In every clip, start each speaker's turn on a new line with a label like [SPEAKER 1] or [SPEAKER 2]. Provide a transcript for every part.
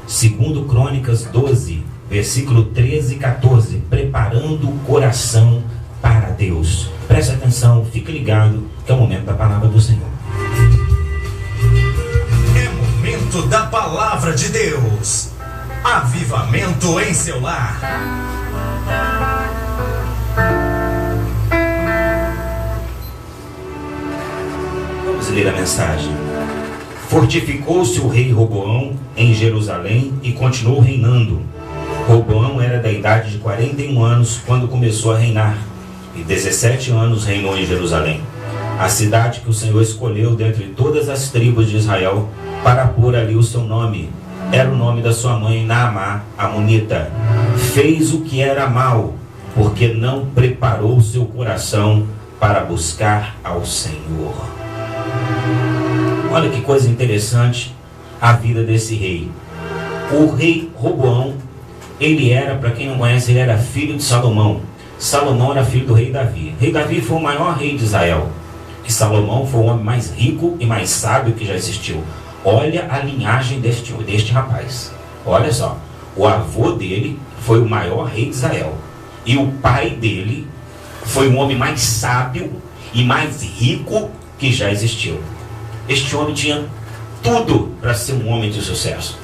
[SPEAKER 1] Segundo Crônicas 12, versículo 13 e 14, preparando o coração para Deus. Preste atenção, fique ligado, que é o momento da palavra do Senhor.
[SPEAKER 2] É momento da palavra de Deus. Avivamento em seu lar.
[SPEAKER 1] Vamos ler a mensagem. Fortificou-se o rei Roboão em Jerusalém e continuou reinando. Roboão era da idade de 41 anos quando começou a reinar, e 17 anos reinou em Jerusalém, a cidade que o Senhor escolheu dentre todas as tribos de Israel para pôr ali o seu nome. Era o nome da sua mãe Naamá, amonita. Fez o que era mal, porque não preparou seu coração para buscar ao Senhor. Olha que coisa interessante a vida desse rei. O rei Roboão, ele era, para quem não conhece, ele era filho de Salomão. Salomão era filho do rei Davi. Rei Davi foi o maior rei de Israel. E Salomão foi o homem mais rico e mais sábio que já existiu. Olha a linhagem deste rapaz. Olha só, o avô dele foi o maior rei de Israel. E o pai dele foi o homem mais sábio e mais rico que já existiu. Este homem tinha tudo para ser um homem de sucesso.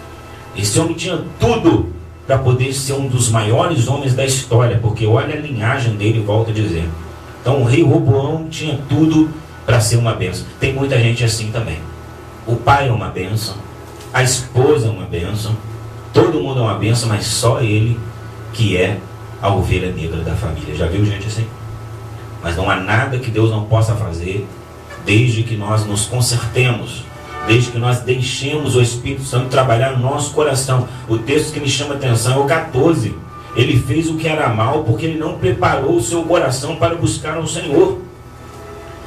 [SPEAKER 1] Esse homem tinha tudo para poder ser um dos maiores homens da história, porque olha a linhagem dele, volto a dizer. Então o rei Roboão tinha tudo para ser uma bênção. Tem muita gente assim também. O pai é uma bênção, a esposa é uma bênção, todo mundo é uma bênção, mas só ele que é a ovelha negra da família. Já viu gente assim? Mas não há nada que Deus não possa fazer, desde que nós nos consertemos, desde que nós deixemos o Espírito Santo trabalhar no nosso coração. O texto que me chama a atenção é o 14. Ele fez o que era mal porque ele não preparou o seu coração para buscar ao Senhor.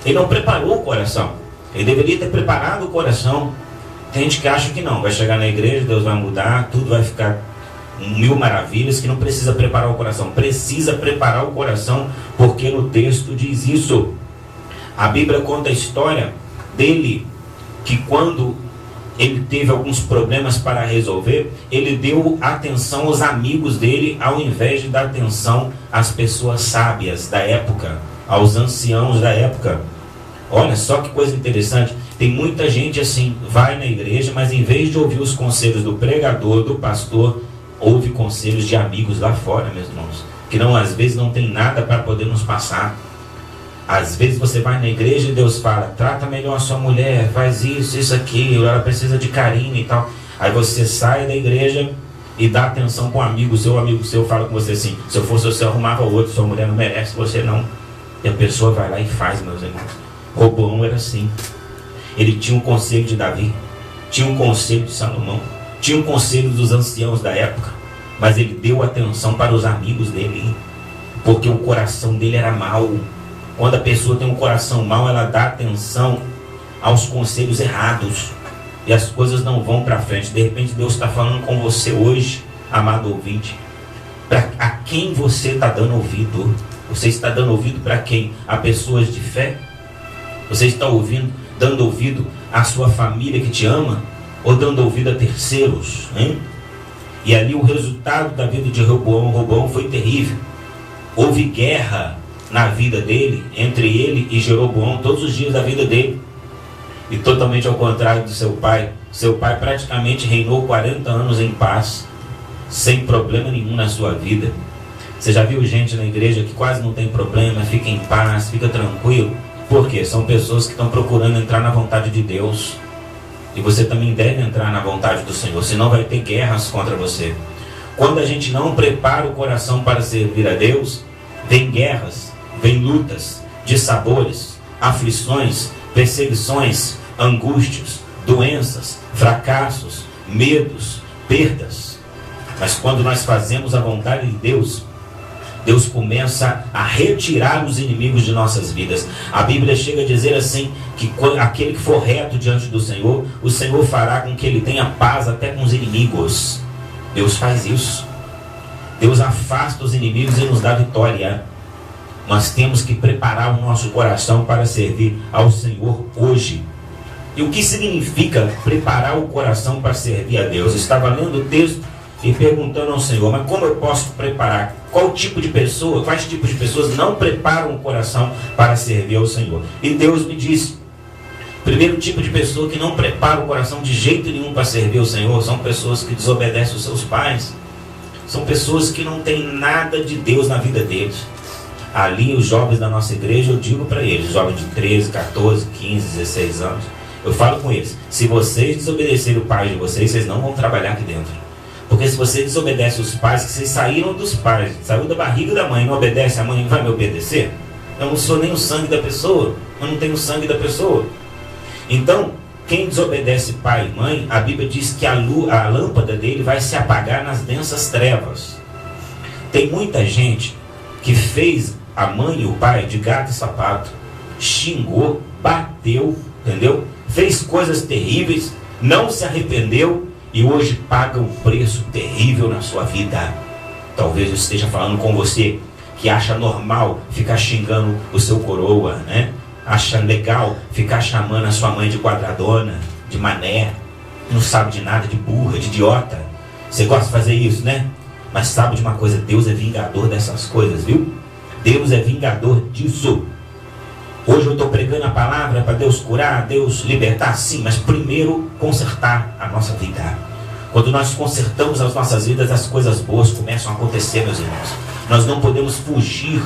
[SPEAKER 1] Ele não preparou o coração. Ele deveria ter preparado o coração. Tem gente que acha que não, vai chegar na igreja, Deus vai mudar, tudo vai ficar mil maravilhas, que não precisa preparar o coração. Precisa preparar o coração, porque no texto diz isso. A Bíblia conta a história dele, que quando ele teve alguns problemas para resolver, ele deu atenção aos amigos dele, ao invés de dar atenção às pessoas sábias da época, aos anciãos da época. Olha só que coisa interessante. Tem muita gente assim, vai na igreja, mas em vez de ouvir os conselhos do pregador, do pastor, ouve conselhos de amigos lá fora, meus irmãos, que não, às vezes não tem nada para poder nos passar. Às vezes você vai na igreja e Deus fala, trata melhor a sua mulher, faz isso, isso, aquilo, ela precisa de carinho e tal. Aí você sai da igreja e dá atenção para um amigo seu fala com você assim, se eu fosse você, eu arrumava outro, sua mulher não merece, você não. E a pessoa vai lá e faz, meus irmãos. Roboão era assim. Ele tinha um conselho de Davi, tinha um conselho de Salomão, tinha um conselho dos anciãos da época, mas ele deu atenção para os amigos dele, porque o coração dele era mau. Quando a pessoa tem um coração mau, ela dá atenção aos conselhos errados e as coisas não vão para frente. De repente Deus está falando com você hoje, amado ouvinte, a quem você está dando ouvido? Você está dando ouvido para quem? A pessoas de fé? Você está dando ouvido à sua família que te ama? Ou dando ouvido a terceiros? Hein? E ali o resultado da vida de Roboão foi terrível. Houve guerra na vida dele, entre ele e Jeroboão, todos os dias da vida dele. E totalmente ao contrário do seu pai. Seu pai praticamente reinou 40 anos em paz, sem problema nenhum na sua vida. Você já viu gente na igreja que quase não tem problema, fica em paz, fica tranquilo? Por quê? São pessoas que estão procurando entrar na vontade de Deus. E você também deve entrar na vontade do Senhor, senão vai ter guerras contra você. Quando a gente não prepara o coração para servir a Deus, vem guerras, vem lutas, dissabores, aflições, perseguições, angústias, doenças, fracassos, medos, perdas. Mas quando nós fazemos a vontade de Deus, Deus começa a retirar os inimigos de nossas vidas. A Bíblia chega a dizer assim, que aquele que for reto diante do Senhor, o Senhor fará com que ele tenha paz até com os inimigos. Deus faz isso. Deus afasta os inimigos e nos dá vitória. Nós temos que preparar o nosso coração para servir ao Senhor hoje. E o que significa preparar o coração para servir a Deus? Eu estava lendo o texto e perguntando ao Senhor, mas como eu posso preparar? Quais tipos de pessoas não preparam o coração para servir ao Senhor? E Deus me disse, primeiro tipo de pessoa que não prepara o coração de jeito nenhum para servir ao Senhor, são pessoas que desobedecem os seus pais. São pessoas que não têm nada de Deus na vida deles. Ali os jovens da nossa igreja, eu digo para eles, jovens de 13, 14, 15, 16 anos, eu falo com eles, se vocês desobedecerem o pai de vocês, vocês não vão trabalhar aqui dentro. Porque se você desobedece os pais, que vocês saíram dos pais, saiu da barriga da mãe, não obedece, a mãe vai me obedecer? Eu não sou nem o sangue da pessoa, eu não tenho o sangue da pessoa. Então, quem desobedece pai e mãe, a Bíblia diz que a lâmpada dele vai se apagar nas densas trevas. Tem muita gente que fez a mãe e o pai de gato e sapato, xingou, bateu, entendeu? Fez coisas terríveis, não se arrependeu, e hoje paga um preço terrível na sua vida. Talvez eu esteja falando com você que acha normal ficar xingando o seu coroa, né? Acha legal ficar chamando a sua mãe de quadradona, de mané, não sabe de nada, de burra, de idiota. Você gosta de fazer isso, né? Mas sabe de uma coisa, Deus é vingador dessas coisas, viu? Deus é vingador disso. Hoje eu estou pregando a palavra para Deus curar, Deus libertar, sim, mas primeiro consertar a nossa vida. Quando nós consertamos as nossas vidas, as coisas boas começam a acontecer, meus irmãos. Nós não podemos fugir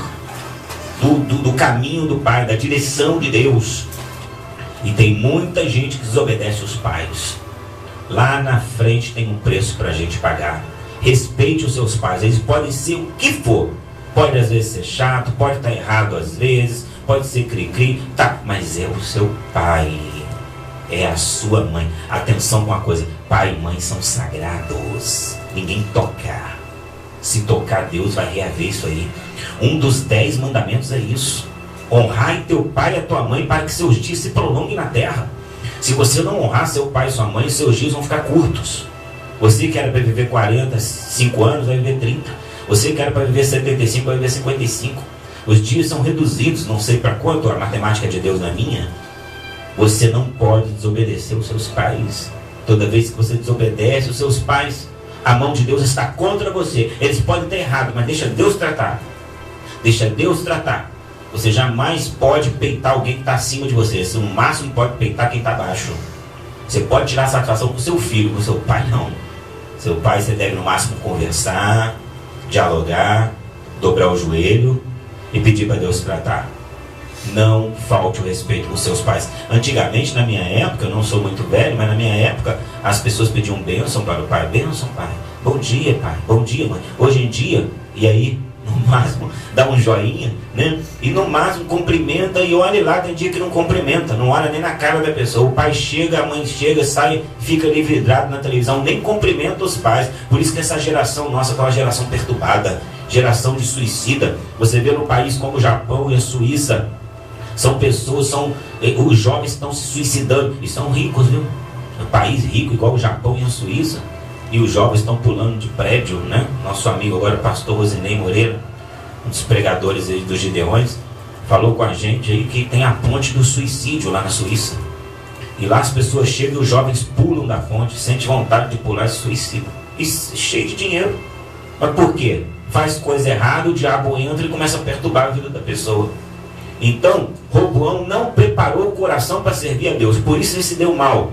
[SPEAKER 1] do caminho do Pai, da direção de Deus. E tem muita gente que desobedece os pais. Lá na frente tem um preço para a gente pagar. Respeite os seus pais, eles podem ser o que for. Pode às vezes ser chato, pode estar errado às vezes, pode ser cri-cri, tá, mas é o seu pai, é a sua mãe. Atenção com uma coisa, pai e mãe são sagrados, ninguém toca. Se tocar, Deus vai reaver isso aí. Um dos 10 mandamentos é isso: honrar teu pai e a tua mãe para que seus dias se prolonguem na terra. Se você não honrar seu pai e sua mãe, seus dias vão ficar curtos. Você que era para viver 45 anos, vai viver 30. Você que era para viver 75, vai viver 55. Os dias são reduzidos, não sei para quanto, a matemática de Deus não é minha. Você não pode desobedecer os seus pais. Toda vez que você desobedece os seus pais, a mão de Deus está contra você. Eles podem estar errados, mas deixa Deus tratar. Deixa Deus tratar. Você jamais pode peitar alguém que está acima de você. Você no máximo pode peitar quem está abaixo. Você pode tirar satisfação com seu filho, com seu pai não. Seu pai você deve no máximo conversar, dialogar, dobrar o joelho e pedir para Deus tratar. Não falte o respeito com seus pais. Antigamente, na minha época, eu não sou muito velho, mas na minha época as pessoas pediam bênção para o pai. Bênção, pai. Bom dia, pai. Bom dia, mãe. Hoje em dia, e aí, no máximo, dá um joinha, né? E no máximo cumprimenta, e olha lá, tem dia que não cumprimenta, não olha nem na cara da pessoa. O pai chega, a mãe chega, sai, fica ali vidrado na televisão, nem cumprimenta os pais. Por isso que essa geração nossa é uma geração perturbada, geração de suicida. Você vê no país como o Japão e a Suíça, são pessoas, os jovens estão se suicidando, e são ricos, viu? Um país rico igual o Japão e a Suíça, e os jovens estão pulando de prédio, né? Nosso amigo agora, pastor Rosinei Moreira, um dos pregadores aí dos Gideões, falou com a gente aí que tem a ponte do suicídio lá na Suíça. E lá as pessoas chegam e os jovens pulam da ponte, sentem vontade de pular e se suicidam. E cheio de dinheiro. Mas por quê? Faz coisa errada, o diabo entra e começa a perturbar a vida da pessoa. Então, Roboão não preparou o coração para servir a Deus, por isso ele se deu mal.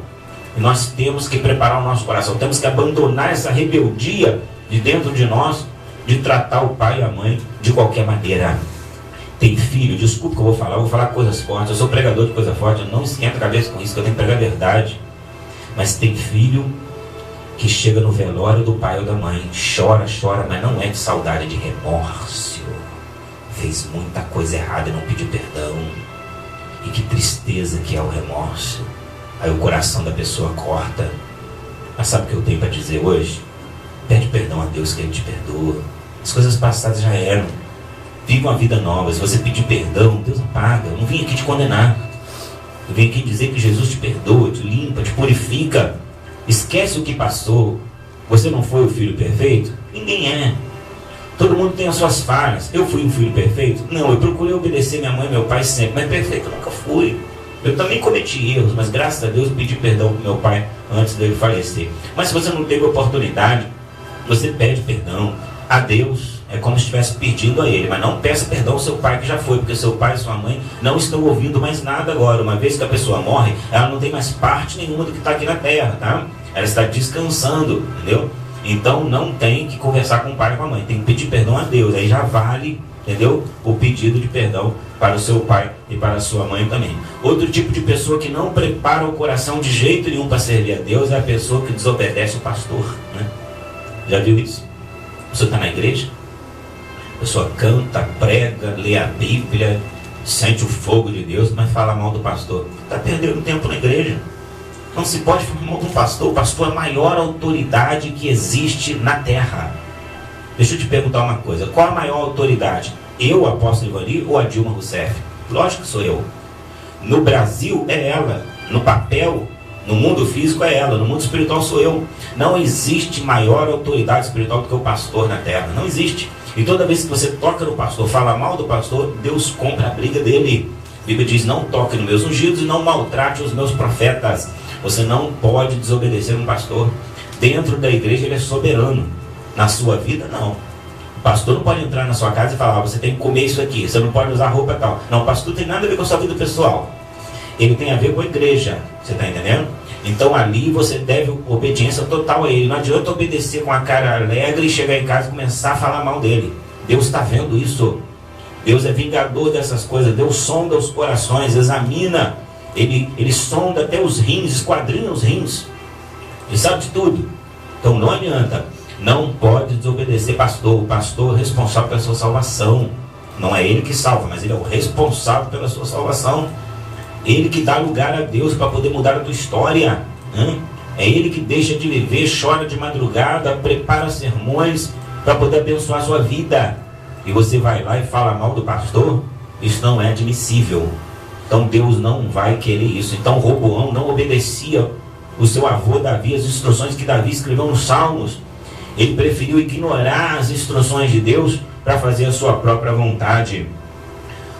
[SPEAKER 1] E nós temos que preparar o nosso coração, temos que abandonar essa rebeldia de dentro de nós, de tratar o pai e a mãe de qualquer maneira. Tem filho, desculpa que eu vou falar coisas fortes, eu sou pregador de coisa forte, eu não esquento a cabeça com isso, que eu tenho que pregar a verdade. Mas tem filho que chega no velório do pai ou da mãe, chora, mas não é de saudade, de remorso. Fez muita coisa errada e não pediu perdão. E que tristeza que é o remorso. Aí o coração da pessoa corta. Mas sabe o que eu tenho para dizer hoje? Pede perdão a Deus que Ele te perdoa. As coisas passadas já eram. Viva uma vida nova. Se você pedir perdão, Deus apaga. Eu não vim aqui te condenar. Eu vim aqui dizer que Jesus te perdoa, te limpa, te purifica. Esquece o que passou. Você não foi o filho perfeito? Ninguém é. Todo mundo tem as suas falhas. Eu fui um filho perfeito? Não, eu procurei obedecer minha mãe e meu pai sempre, mas perfeito eu nunca fui. Eu também cometi erros, mas graças a Deus pedi perdão para meu pai antes dele falecer. Mas se você não teve oportunidade, você pede perdão a Deus. É como se estivesse pedindo a Ele, mas não peça perdão ao seu pai que já foi, porque seu pai e sua mãe não estão ouvindo mais nada agora. Uma vez que a pessoa morre, ela não tem mais parte nenhuma do que está aqui na terra, tá? Ela está descansando, entendeu? Então não tem que conversar com o pai e com a mãe, tem que pedir perdão a Deus. Aí já vale, entendeu? O pedido de perdão para o seu pai e para a sua mãe também. Outro tipo de pessoa que não prepara o coração de jeito nenhum para servir a Deus é a pessoa que desobedece o pastor, né? Já viu isso? Você está na igreja? A pessoa canta, prega, lê a Bíblia, sente o fogo de Deus, mas fala mal do pastor. Está perdendo tempo na igreja. Não se pode falar mal do pastor. O pastor é a maior autoridade que existe na terra. Deixa eu te perguntar uma coisa. Qual a maior autoridade? Eu, o apóstolo Ivani, ou a Dilma Rousseff? Lógico que sou eu. No Brasil é ela. No papel, no mundo físico é ela. No mundo espiritual sou eu. Não existe maior autoridade espiritual do que o pastor na terra. Não existe. E toda vez que você toca no pastor, fala mal do pastor, Deus compra a briga dele. A Bíblia diz, não toque nos meus ungidos e não maltrate os meus profetas. Você não pode desobedecer um pastor. Dentro da igreja ele é soberano. Na sua vida, não. O pastor não pode entrar na sua casa e falar, você tem que comer isso aqui, você não pode usar roupa tal. Não, o pastor tem nada a ver com a sua vida pessoal. Ele tem a ver com a igreja. Você está entendendo? Então ali você deve obediência total a ele. Não adianta obedecer com a cara alegre e chegar em casa e começar a falar mal dele. Deus está vendo isso. Deus é vingador dessas coisas. Deus sonda os corações, examina. Ele sonda até os rins, esquadrinha os rins. Ele sabe de tudo. Então não adianta. Não pode desobedecer pastor. O pastor é responsável pela sua salvação. Não é ele que salva, mas ele é o responsável pela sua salvação. Ele que dá lugar a Deus para poder mudar a tua história. É ele que deixa de viver, chora de madrugada, prepara sermões para poder abençoar a sua vida. E você vai lá e fala mal do pastor? Isso não é admissível. Então Deus não vai querer isso. Então Roboão não obedecia o seu avô Davi, as instruções que Davi escreveu nos Salmos. Ele preferiu ignorar as instruções de Deus para fazer a sua própria vontade.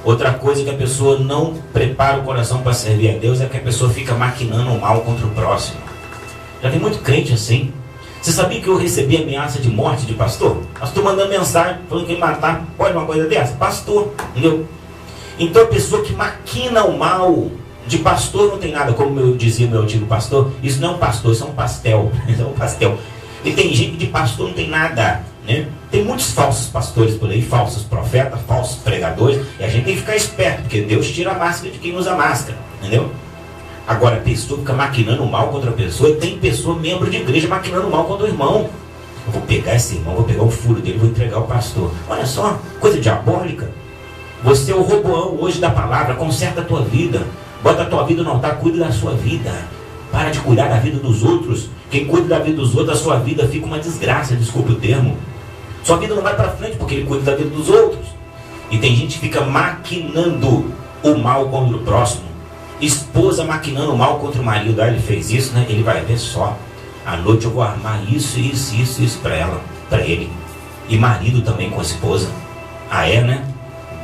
[SPEAKER 1] Outra coisa que a pessoa não prepara o coração para servir a Deus é que a pessoa fica maquinando o mal contra o próximo. Já tem muito crente assim. Você sabia que eu recebi ameaça de morte de pastor? Pastor mandando mensagem, falando que ia matar. Pode uma coisa dessa? Pastor, entendeu? Então a pessoa que maquina o mal, de pastor não tem nada, como eu dizia meu antigo pastor, isso não é um pastor, isso é um pastel. Isso é um pastel. E tem gente de pastor não tem nada, né? Tem muitos falsos pastores por aí, falsos profetas, falsos pregadores, e a gente tem que ficar esperto, porque Deus tira a máscara de quem usa máscara, entendeu? Agora a pessoa fica maquinando mal contra a pessoa, e tem pessoa, membro de igreja, maquinando mal contra o irmão. Eu vou pegar esse irmão, vou pegar o furo dele, vou entregar ao pastor. Olha só, coisa diabólica. Você é o Roboão hoje da palavra, conserta a tua vida, bota a tua vida no altar, cuida da sua vida. Para de cuidar da vida dos outros. Quem cuida da vida dos outros, a sua vida fica uma desgraça, desculpe o termo. Sua vida não vai para frente porque ele cuida da vida dos outros. E tem gente que fica maquinando o mal contra o próximo. Esposa maquinando o mal contra o marido. Ah, ele fez isso, né? Ele vai ver só. À noite eu vou armar isso para ela, para ele. E marido também com a esposa. Ah, é, né?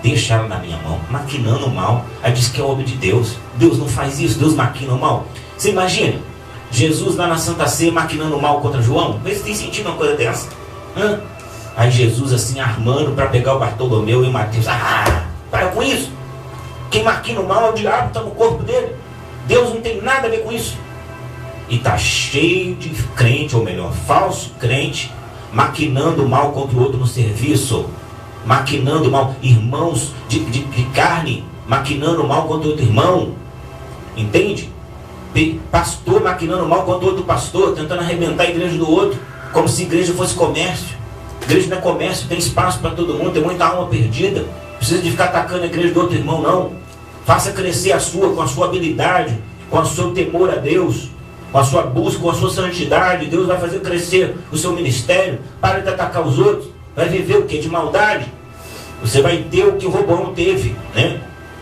[SPEAKER 1] Deixa ela na minha mão, maquinando o mal. Aí diz que é obra de Deus. Deus não faz isso, Deus maquina o mal. Você imagina, Jesus lá na Santa Ceia maquinando o mal contra João? Vê se tem sentido uma coisa dessa. Aí Jesus assim armando para pegar o Bartolomeu e o Mateus. Ah, para com isso. Quem maquina o mal é o diabo, está no corpo dele. Deus não tem nada a ver com isso. E está cheio de crente, ou melhor, falso crente, maquinando o mal contra o outro no serviço. Maquinando o mal, irmãos de carne, maquinando o mal contra outro irmão. Entende? Pastor maquinando mal contra outro pastor, tentando arrebentar a igreja do outro, como se a igreja fosse comércio. Igreja não é comércio, tem espaço para todo mundo, tem muita alma perdida. Precisa de ficar atacando a igreja do outro irmão, não. Faça crescer a sua, com a sua habilidade, com o seu temor a Deus, com a sua busca, com a sua santidade. Deus vai fazer crescer o seu ministério. Para de atacar os outros. Vai viver o que? De maldade. Você vai ter o que Roboão teve, né?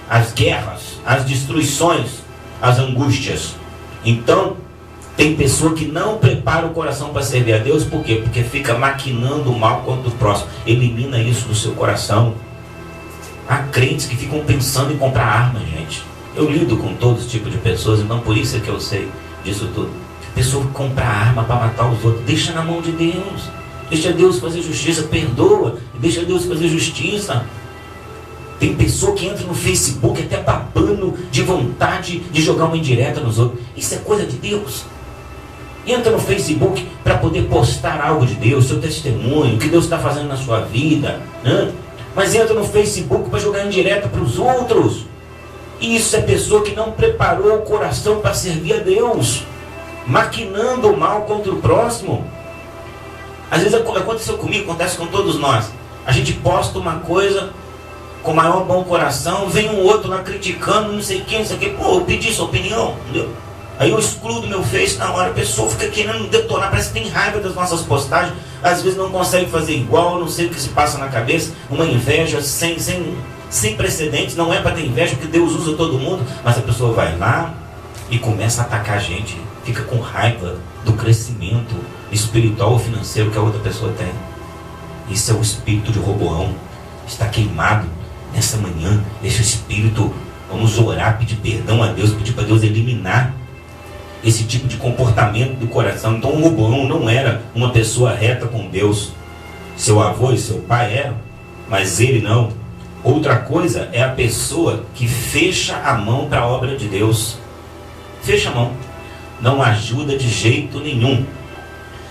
[SPEAKER 1] As guerras, as destruições, as angústias. Então, tem pessoa que não prepara o coração para servir a Deus. Por quê? Porque fica maquinando o mal contra o próximo. Elimina isso do seu coração. Há crentes que ficam pensando em comprar armas, gente. Eu lido com todo tipo de pessoas, então por isso é que eu sei disso tudo. A pessoa compra arma para matar os outros, deixa na mão de Deus. Deixa Deus fazer justiça, perdoa, deixa Deus fazer justiça. Tem pessoa que entra no Facebook até babando de vontade de jogar uma indireta nos outros. Isso é coisa de Deus. Entra no Facebook para poder postar algo de Deus, seu testemunho, o que Deus está fazendo na sua vida, né? Mas entra no Facebook para jogar indireta para os outros. E isso é pessoa que não preparou o coração para servir a Deus, maquinando o mal contra o próximo. Às vezes aconteceu comigo, acontece com todos nós. A gente posta uma coisa com o maior bom coração, vem um outro lá criticando, não sei quem, não sei o que. Pô, eu pedi sua opinião, entendeu? Aí eu excluo do meu Face na hora, a pessoa fica querendo detonar, parece que tem raiva das nossas postagens, às vezes não consegue fazer igual, não sei o que se passa na cabeça, uma inveja sem precedentes, não é para ter inveja, porque Deus usa todo mundo, mas a pessoa vai lá e começa a atacar a gente, fica com raiva do crescimento espiritual ou financeiro que a outra pessoa tem. Isso é o espírito de Roboão, está queimado nessa manhã, esse espírito. Vamos orar, pedir perdão a Deus, pedir para Deus eliminar esse tipo de comportamento do coração. Então o Roboão não era uma pessoa reta com Deus. Seu avô e seu pai eram, mas ele não. Outra coisa é a pessoa que fecha a mão para a obra de Deus. Fecha a mão, não ajuda de jeito nenhum.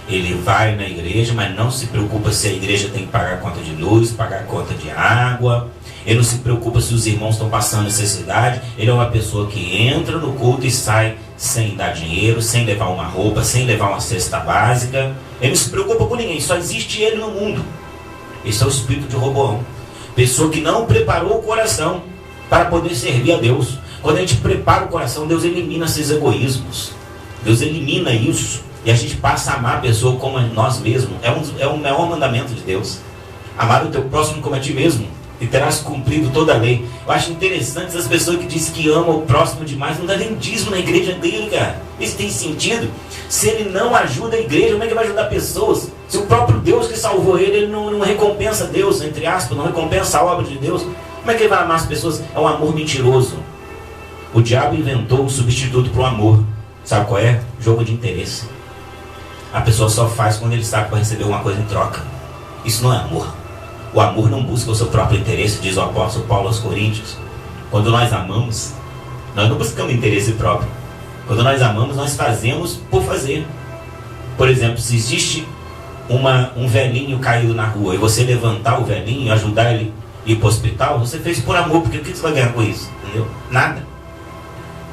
[SPEAKER 1] Ele vai na igreja, mas não se preocupa se a igreja tem que pagar a conta de luz, pagar a conta de água. Ele não se preocupa se os irmãos estão passando necessidade. Ele é uma pessoa que entra no culto e sai sem dar dinheiro, sem levar uma roupa, sem levar uma cesta básica. Ele não se preocupa com ninguém, só existe ele no mundo. Esse é o espírito de Roboão. Pessoa que não preparou o coração para poder servir a Deus. Quando a gente prepara o coração, Deus elimina esses egoísmos. Deus elimina isso. E a gente passa a amar a pessoa como nós mesmos. É o maior mandamento de Deus. Amar o teu próximo como a ti mesmo, e terás cumprido toda a lei. Eu acho interessante essas pessoas que dizem que amam o próximo demais, não dá nem dízimo na igreja dele, cara. Isso tem sentido? Se ele não ajuda a igreja, como é que vai ajudar pessoas? Se o próprio Deus que salvou ele não recompensa Deus, entre aspas, não recompensa a obra de Deus, como é que ele vai amar as pessoas? É um amor mentiroso. O diabo inventou um substituto para o amor. Sabe qual é? Jogo de interesse. A pessoa só faz quando ele sabe que vai receber uma coisa em troca. Isso não é amor. O amor não busca o seu próprio interesse, diz o apóstolo Paulo aos Coríntios. Quando nós amamos, nós não buscamos interesse próprio. Quando nós amamos, nós fazemos por fazer. Por exemplo, se existe um velhinho caído na rua e você levantar o velhinho e ajudar ele a ir para o hospital, você fez por amor, porque o que você vai ganhar com isso? Entendeu? Nada.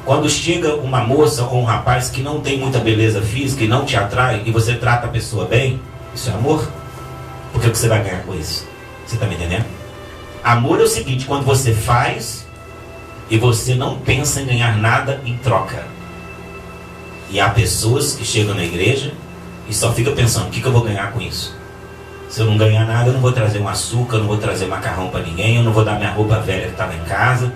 [SPEAKER 1] Quando chega uma moça ou um rapaz que não tem muita beleza física e não te atrai, e você trata a pessoa bem, isso é amor. Porque o que você vai ganhar com isso? Você está me entendendo? Amor é o seguinte, quando você faz e você não pensa em ganhar nada em troca. E há pessoas que chegam na igreja e só ficam pensando, o que eu vou ganhar com isso? Se eu não ganhar nada, eu não vou trazer um açúcar, eu não vou trazer macarrão para ninguém, eu não vou dar minha roupa velha que está lá em casa.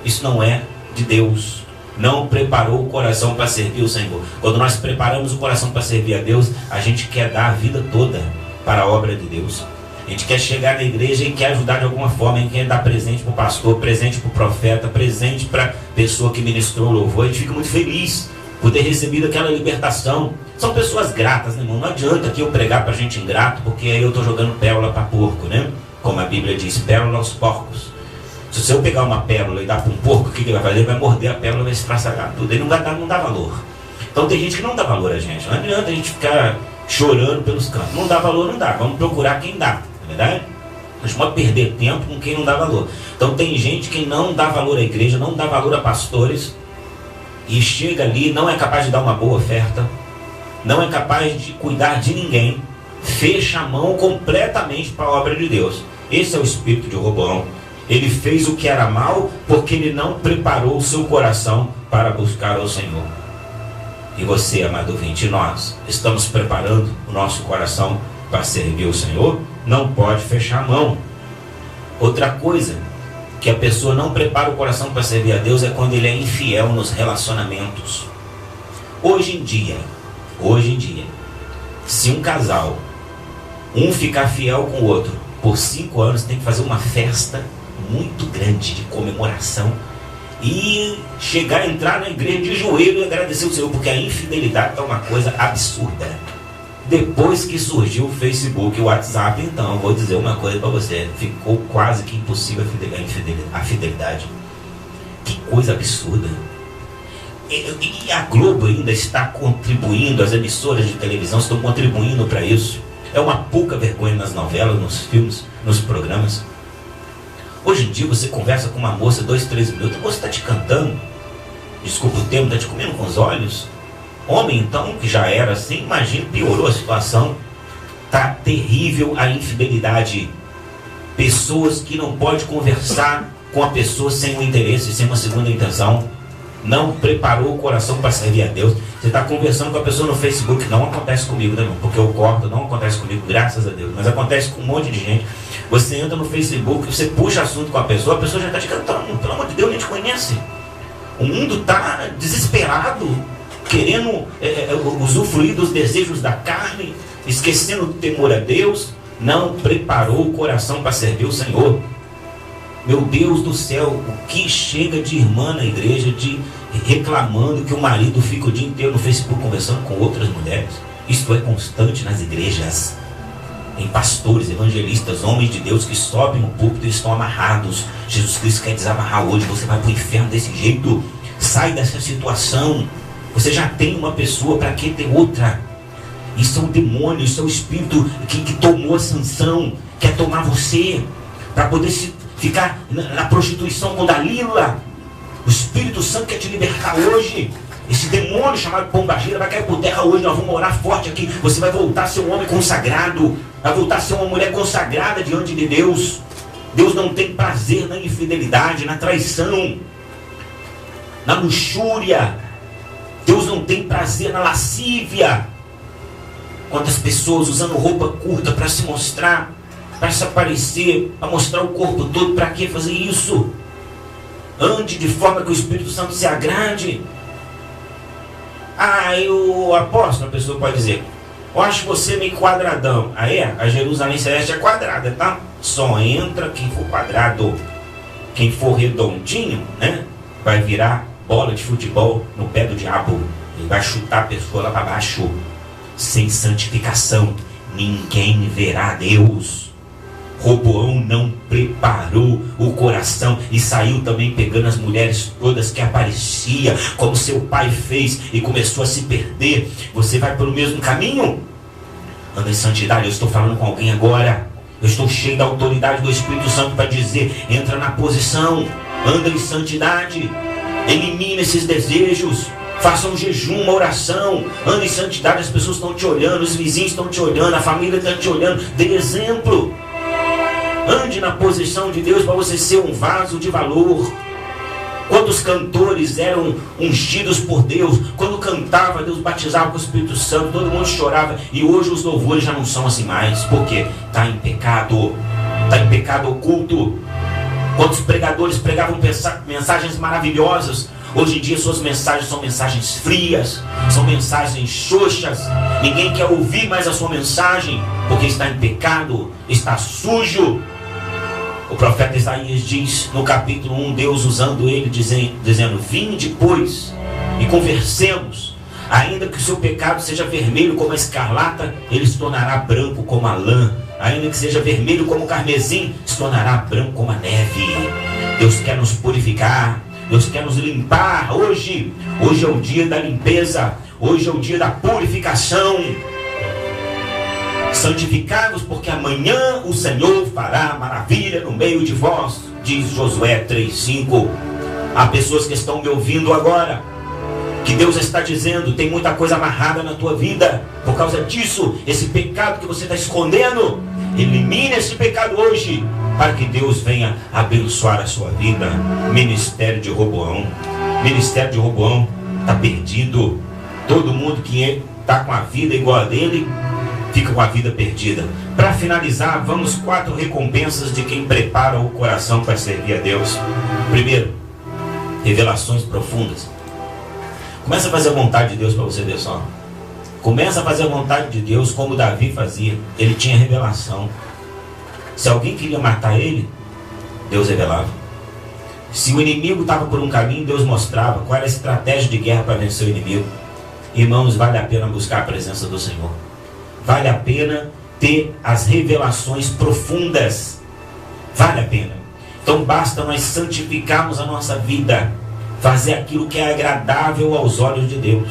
[SPEAKER 1] Isso não é de Deus. Não preparou o coração para servir o Senhor. Quando nós preparamos o coração para servir a Deus, a gente quer dar a vida toda para a obra de Deus. A gente quer chegar na igreja e quer ajudar de alguma forma. A gente quer dar presente para o pastor, presente para o profeta, presente para a pessoa que ministrou o louvor. A gente fica muito feliz por ter recebido aquela libertação. São pessoas gratas, né, irmão? Não adianta aqui eu pregar para gente ingrato, porque aí eu estou jogando pérola para porco, né? Como a Bíblia diz, pérola aos porcos. Se eu pegar uma pérola e dar para um porco, o que ele vai fazer? Ele vai morder a pérola e vai estraçalhar tudo. Ele não dá valor. Então tem gente que não dá valor a gente. Não adianta a gente ficar chorando pelos cantos. Não dá valor, não dá. Vamos procurar quem dá. Não é verdade? A gente pode perder tempo com quem não dá valor. Então tem gente que não dá valor à igreja, não dá valor a pastores, e chega ali, não é capaz de dar uma boa oferta, não é capaz de cuidar de ninguém, fecha a mão completamente para a obra de Deus. Esse é o espírito de Roboão. Ele fez o que era mal porque ele não preparou o seu coração para buscar ao Senhor. E você, amado ouvinte, nós estamos preparando o nosso coração para servir o Senhor? Não pode fechar a mão. Outra coisa que a pessoa não prepara o coração para servir a Deus é quando ele é infiel nos relacionamentos. Hoje em dia, se um casal, um ficar fiel com o outro por 5 anos, tem que fazer uma festa muito grande de comemoração. e chegar a entrar na igreja de joelho e agradecer o Senhor, porque a infidelidade é uma coisa absurda. Depois que surgiu o Facebook e o WhatsApp, então, vou dizer uma coisa para você, ficou quase que impossível a fidelidade. Que coisa absurda. E a Globo ainda está contribuindo, as emissoras de televisão estão contribuindo para isso. É uma pouca vergonha nas novelas, nos filmes, nos programas. Hoje em dia você conversa com uma moça 2, 3 minutos, a moça está te cantando, desculpa o termo, está te comendo com os olhos. Homem então, que já era assim, imagina, piorou a situação. Está terrível a infidelidade. Pessoas que não podem conversar com a pessoa sem um interesse, sem uma segunda intenção. Não preparou o coração para servir a Deus. Você está conversando com a pessoa no Facebook, não acontece comigo, né, porque eu corto, não acontece comigo, graças a Deus, mas acontece com um monte de gente. Você entra no Facebook, você puxa assunto com a pessoa já está te cantando, pelo amor de Deus, nem te conhece. O mundo está desesperado, querendo usufruir dos desejos da carne, esquecendo do temor a Deus, não preparou o coração para servir o Senhor. Meu Deus do céu, o que chega de irmã na igreja reclamando que o marido fica o dia inteiro no Facebook conversando com outras mulheres. Isto é constante nas igrejas. Em pastores, evangelistas, homens de Deus que sobem no púlpito e estão amarrados. Jesus Cristo quer desamarrar hoje, você vai para o inferno desse jeito. Sai dessa situação. Você já tem uma pessoa, para que ter outra? Isso é um demônio, isso é um espírito que tomou a Sansão, quer tomar você, para poder ficar na prostituição com Dalila. O Espírito Santo quer te libertar hoje. Esse demônio chamado pombagira vai cair por terra hoje. Nós vamos orar forte aqui. Você vai voltar a ser um homem consagrado, vai voltar a ser uma mulher consagrada diante de Deus. Deus não tem prazer na infidelidade, na traição, na luxúria. Deus não tem prazer na lascívia. Quantas pessoas usando roupa curta para se mostrar, para se aparecer, para mostrar o corpo todo. Para que fazer isso? Ande de forma que o Espírito Santo se agrade. Eu apóstolo, a pessoa pode dizer, eu acho você meio quadradão. A Jerusalém Celeste é quadrada, tá? Só entra quem for quadrado. Quem for redondinho, né, vai virar bola de futebol no pé do diabo. Ele vai chutar a pessoa lá para baixo. Sem santificação ninguém verá Deus. Roboão não preparou o coração e saiu também pegando as mulheres todas que aparecia, como seu pai fez, e começou a se perder. Você vai pelo mesmo caminho? Anda em santidade. Eu estou falando com alguém agora. Eu estou cheio da autoridade do Espírito Santo para dizer, entra na posição, anda em santidade, elimina esses desejos. Faça um jejum, uma oração, anda em santidade. As pessoas estão te olhando, os vizinhos estão te olhando, a família está te olhando. Dê exemplo. Ande na posição de Deus para você ser um vaso de valor. Quantos cantores eram ungidos por Deus? Quando cantava, Deus batizava com o Espírito Santo, todo mundo chorava. E hoje os louvores já não são assim mais. Por quê? Está em pecado. Está em pecado oculto. Quantos pregadores pregavam mensagens maravilhosas? Hoje em dia suas mensagens são mensagens frias, são mensagens xoxas. Ninguém quer ouvir mais a sua mensagem, porque está em pecado, está sujo. O profeta Isaías diz no capítulo 1, Deus usando ele, dizendo, vinde pois e conversemos. Ainda que o seu pecado seja vermelho como a escarlata, ele se tornará branco como a lã. Ainda que seja vermelho como o carmesim, se tornará branco como a neve. Deus quer nos purificar. Deus quer nos limpar hoje. Hoje é o dia da limpeza. Hoje é o dia da purificação. Santificai-vos, porque amanhã o Senhor fará maravilha no meio de vós, diz Josué 3:5. Há pessoas que estão me ouvindo agora, que Deus está dizendo, tem muita coisa amarrada na tua vida. Por causa disso, esse pecado que você está escondendo, elimine esse pecado hoje, para que Deus venha abençoar a sua vida. Ministério de Roboão. Ministério de Roboão está perdido. Todo mundo que está com a vida igual a dele, fica com a vida perdida. Para finalizar, vamos 4 recompensas de quem prepara o coração para servir a Deus. Primeiro, revelações profundas. Começa a fazer a vontade de Deus para você ver só. Começa a fazer a vontade de Deus como Davi fazia. Ele tinha revelação. Se alguém queria matar ele, Deus revelava. Se o inimigo estava por um caminho, Deus mostrava qual era a estratégia de guerra para vencer o inimigo. Irmãos, vale a pena buscar a presença do Senhor. Vale a pena ter as revelações profundas. Vale a pena. Então basta nós santificarmos a nossa vida, fazer aquilo que é agradável aos olhos de Deus.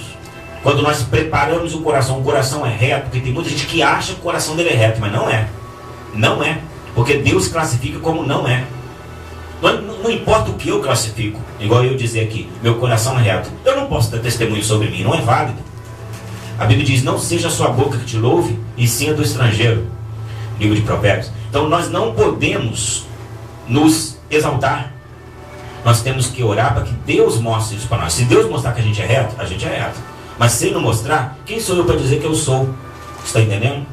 [SPEAKER 1] Quando nós preparamos o coração é reto, porque tem muita gente que acha que o coração dele é reto, mas não é. Não é, porque Deus classifica como não é. Não importa o que eu classifico, igual eu dizer aqui, meu coração é reto. Eu não posso dar testemunho sobre mim, não é válido. A Bíblia diz, não seja a sua boca que te louve, e sim a do estrangeiro. Livro de Provérbios. Então nós não podemos nos exaltar. Nós temos que orar para que Deus mostre isso para nós. Se Deus mostrar que a gente é reto, a gente é reto. Mas se Ele não mostrar, quem sou eu para dizer que eu sou? Está entendendo?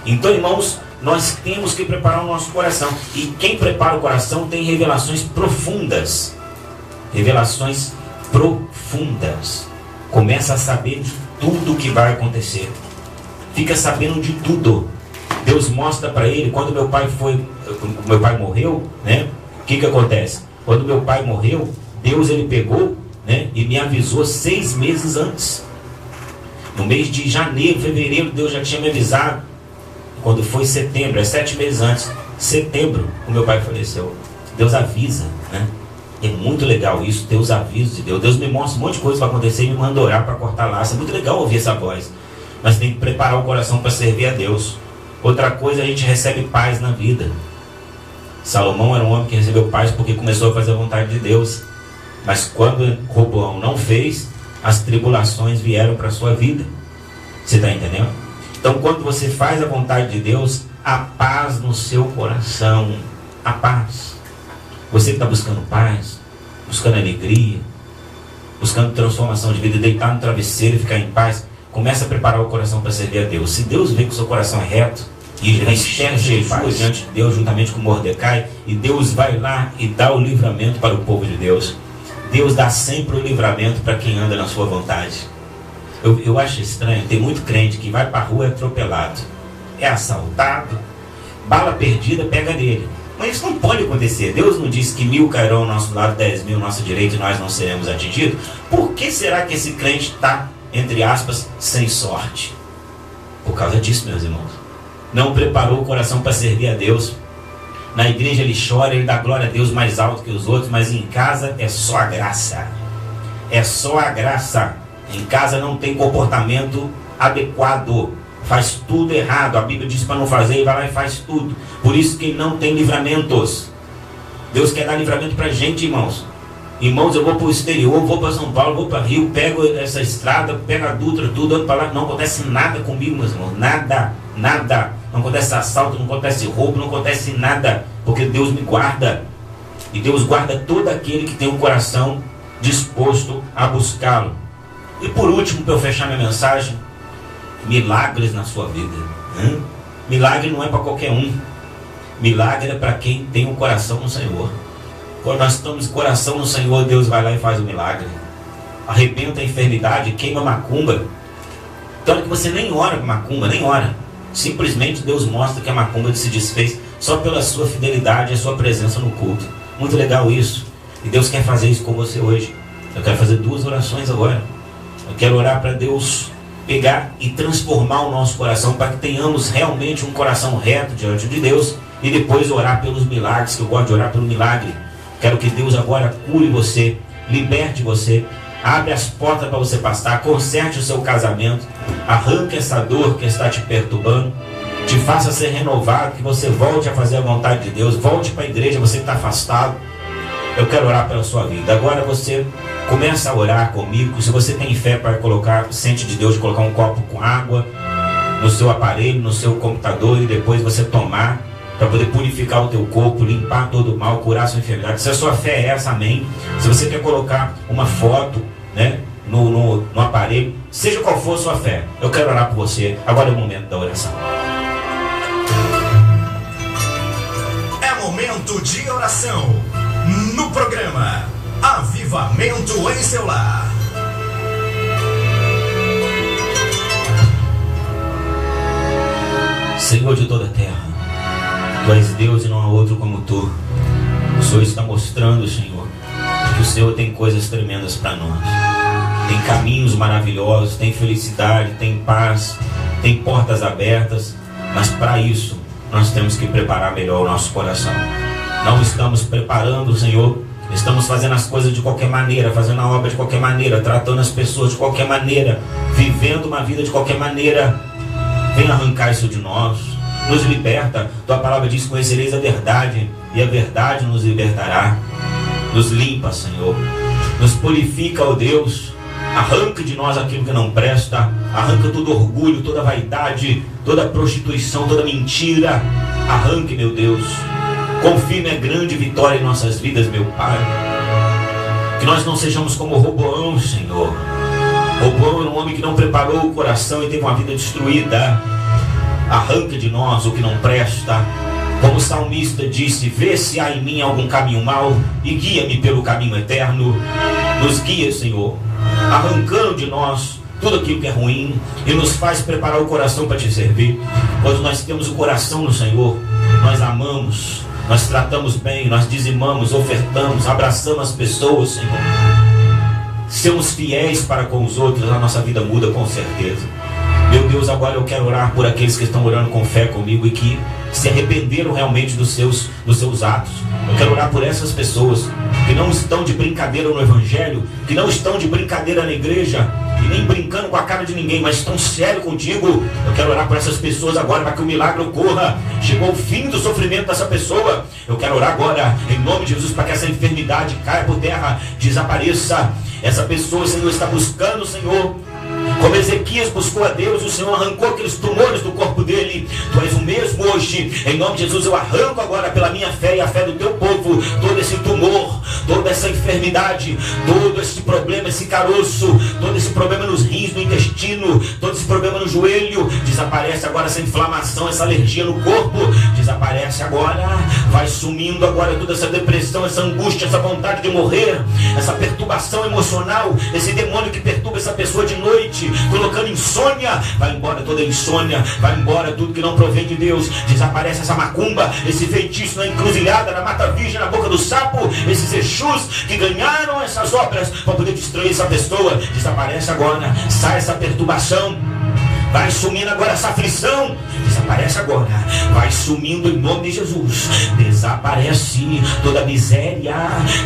[SPEAKER 1] Então, irmãos, nós temos que preparar o nosso coração. E quem prepara o coração tem revelações profundas. Revelações profundas. Começa a saber de tudo o que vai acontecer. Fica sabendo de tudo. Deus mostra para ele, quando meu pai morreu, né? O que acontece? Quando meu pai morreu, Deus ele pegou, né, e me avisou 6 meses antes. No mês de janeiro, fevereiro, Deus já tinha me avisado. Quando foi setembro, 7 meses antes, setembro, o meu pai faleceu. Deus avisa, né? É muito legal isso, ter os avisos de Deus. Deus me mostra um monte de coisa para acontecer e me manda orar para cortar laço. É muito legal ouvir essa voz. Mas tem que preparar o coração para servir a Deus. Outra coisa, a gente recebe paz na vida. Salomão era um homem que recebeu paz porque começou a fazer a vontade de Deus. Mas quando Roboão não fez, as tribulações vieram para a sua vida. Você está entendendo? Então quando você faz a vontade de Deus, a paz no seu coração. A paz. Você que está buscando paz, buscando alegria, buscando transformação de vida, deitar no travesseiro e ficar em paz, começa a preparar o coração para servir a Deus. Se Deus vê que o seu coração é reto, e enxerga Jesus diante de Deus, juntamente com Mordecai, e Deus vai lá e dá o livramento para o povo de Deus. Deus dá sempre o livramento para quem anda na sua vontade. Eu acho estranho, tem muito crente que vai para a rua e é atropelado, é assaltado, bala perdida pega nele. Mas isso não pode acontecer. Deus não disse que 1000 cairão ao nosso lado, 10.000 à nossa direita e nós não seremos atingidos. Por que será que esse crente está, entre aspas, sem sorte? Por causa disso, meus irmãos. Não preparou o coração para servir a Deus. Na igreja ele chora, ele dá glória a Deus mais alto que os outros, mas em casa é só a graça. É só a graça. Em casa não tem comportamento adequado. Faz tudo errado. A Bíblia diz para não fazer e vai lá e faz tudo. Por isso que não tem livramentos. Deus quer dar livramento para a gente, irmãos. Irmãos, eu vou para o exterior, vou para São Paulo, vou para Rio, pego essa estrada, pego a Dutra, tudo, ando para lá. Não acontece nada comigo, meus irmãos. Nada, nada. Não acontece assalto, não acontece roubo, não acontece nada. Porque Deus me guarda. E Deus guarda todo aquele que tem um coração disposto a buscá-lo. E por último, para eu fechar minha mensagem, milagres na sua vida. Milagre não é para qualquer um. Milagre é para quem tem um coração no Senhor. Quando nós estamos com o coração no Senhor, Deus vai lá e faz o milagre. Arrebenta a enfermidade, queima a macumba. Então que você nem ora para macumba, nem ora. Simplesmente Deus mostra que a macumba se desfez só pela sua fidelidade e a sua presença no culto. Muito legal isso. E Deus quer fazer isso com você hoje. Eu quero fazer 2 orações agora. Eu quero orar para Deus pegar e transformar o nosso coração para que tenhamos realmente um coração reto diante de Deus, e depois orar pelos milagres, que eu gosto de orar pelo milagre. Quero que Deus agora cure você, liberte você, abre as portas para você passar, conserte o seu casamento, arranque essa dor que está te perturbando, te faça ser renovado, que você volte a fazer a vontade de Deus, volte para a igreja, você que está afastado. Eu quero orar pela sua vida. Agora você começa a orar comigo. Se você tem fé para colocar, sente de Deus de colocar um copo com água no seu aparelho, no seu computador, e depois você tomar, para poder purificar o teu corpo, limpar todo o mal, curar a sua enfermidade. Se a sua fé é essa, amém. Se você quer colocar uma foto, né, no aparelho, seja qual for a sua fé, eu quero orar por você. Agora é o momento da oração.
[SPEAKER 2] É momento de oração no programa Avivamento em seu lar.
[SPEAKER 1] Senhor de toda a terra, Tu és Deus e não há outro como Tu. O Senhor está mostrando, Senhor, que o Senhor tem coisas tremendas para nós. Tem caminhos maravilhosos, tem felicidade, tem paz, tem portas abertas. Mas para isso, nós temos que preparar melhor o nosso coração. Não estamos preparando, Senhor. Estamos fazendo as coisas de qualquer maneira, fazendo a obra de qualquer maneira, tratando as pessoas de qualquer maneira, vivendo uma vida de qualquer maneira. Vem arrancar isso de nós. Nos liberta. Tua palavra diz: conhecereis a verdade, e a verdade nos libertará. Nos limpa, Senhor. Nos purifica, ó Deus. Arranca de nós aquilo que não presta. Arranca todo orgulho, toda vaidade, toda prostituição, toda mentira. Arranque, meu Deus. Confirme a grande vitória em nossas vidas, meu Pai. Que nós não sejamos como Roboão, Senhor. Roboão era um homem que não preparou o coração e teve uma vida destruída. Arranca de nós o que não presta. Como o salmista disse: vê se há em mim algum caminho mau e guia-me pelo caminho eterno. Nos guia, Senhor, arrancando de nós tudo aquilo que é ruim e nos faz preparar o coração para te servir. Quando nós temos o coração no Senhor, nós amamos, nós tratamos bem, nós dizimamos, ofertamos, abraçamos as pessoas, Senhor. Sermos fiéis para com os outros, a nossa vida muda com certeza. Meu Deus, agora eu quero orar por aqueles que estão orando com fé comigo e que se arrependeram realmente dos seus atos. Eu quero orar por essas pessoas que não estão de brincadeira no Evangelho, que não estão de brincadeira na igreja, e nem brincando com a cara de ninguém, mas estão sérios contigo. Eu quero orar por essas pessoas agora para que o milagre ocorra. Chegou o fim do sofrimento dessa pessoa. Eu quero orar agora, em nome de Jesus, para que essa enfermidade caia por terra, desapareça. Essa pessoa, Senhor, está buscando, Senhor, como Ezequias buscou a Deus, o Senhor arrancou aqueles tumores do corpo dele. Tu és o mesmo hoje. Em nome de Jesus, eu arranco agora pela minha fé e a fé do teu povo todo esse tumor, toda essa enfermidade, todo esse problema, esse caroço, todo esse problema nos rins, no intestino, todo esse problema no joelho. Desaparece agora essa inflamação, essa alergia no corpo. Desaparece agora. Vai sumindo agora toda essa depressão, essa angústia, essa vontade de morrer, essa perturbação emocional, esse demônio que perturba essa pessoa de noite, colocando insônia. Vai embora toda insônia, vai embora tudo que não provém de Deus. Desaparece essa macumba, esse feitiço na encruzilhada, na mata virgem, na boca do sapo, esses Exus que ganharam essas obras para poder destruir essa pessoa. Desaparece agora, sai essa perturbação. Vai sumindo agora essa aflição. Desaparece agora. Vai sumindo em nome de Jesus. Desaparece toda a miséria.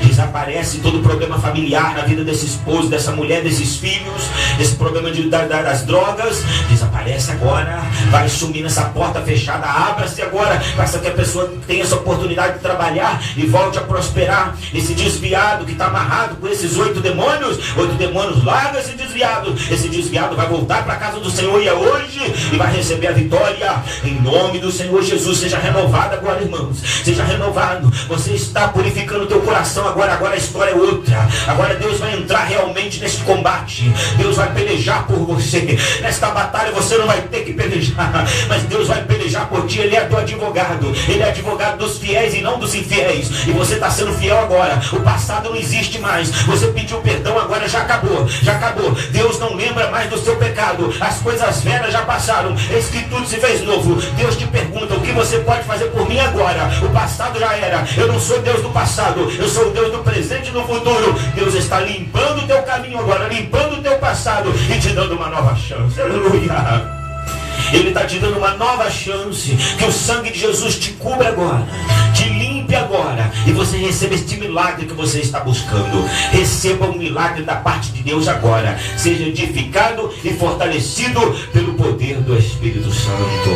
[SPEAKER 1] Desaparece todo o problema familiar na vida desse esposo, dessa mulher, desses filhos. Esse problema das drogas. Desaparece agora. Vai sumindo essa porta fechada. Abra-se agora para que a pessoa tenha essa oportunidade de trabalhar e volte a prosperar. Esse desviado que está amarrado por esses 8 demônios. 8 demônios, larga esse desviado. Esse desviado vai voltar para a casa do Senhor e hoje e vai receber a vitória em nome do Senhor Jesus. Seja renovado agora, irmãos, seja renovado. Você está purificando o teu coração agora. Agora a história é outra. Agora Deus vai entrar realmente nesse combate. Deus vai pelejar por você. Nesta batalha você não vai ter que pelejar, mas Deus vai pelejar por ti. Ele é teu advogado. Ele é advogado dos fiéis e não dos infiéis. E você está sendo fiel agora. O passado não existe mais. Você pediu perdão, agora já acabou. Já acabou. Deus não lembra mais do seu pecado. As coisas velhas já passaram. Eis que tudo se fez novo. Deus te pergunta: o que você pode fazer por mim agora? O passado já era. Eu não sou Deus do passado. Eu sou o Deus do presente e do futuro. Deus está limpando o teu caminho agora, limpando o teu passado e te dando uma nova chance. Aleluia. Ele está te dando uma nova chance. Que o sangue de Jesus te cubra agora, te limpe agora, e você receba este milagre que você está buscando. Receba um milagre da parte de Deus agora. Seja edificado e fortalecido pelo poder do Espírito Santo.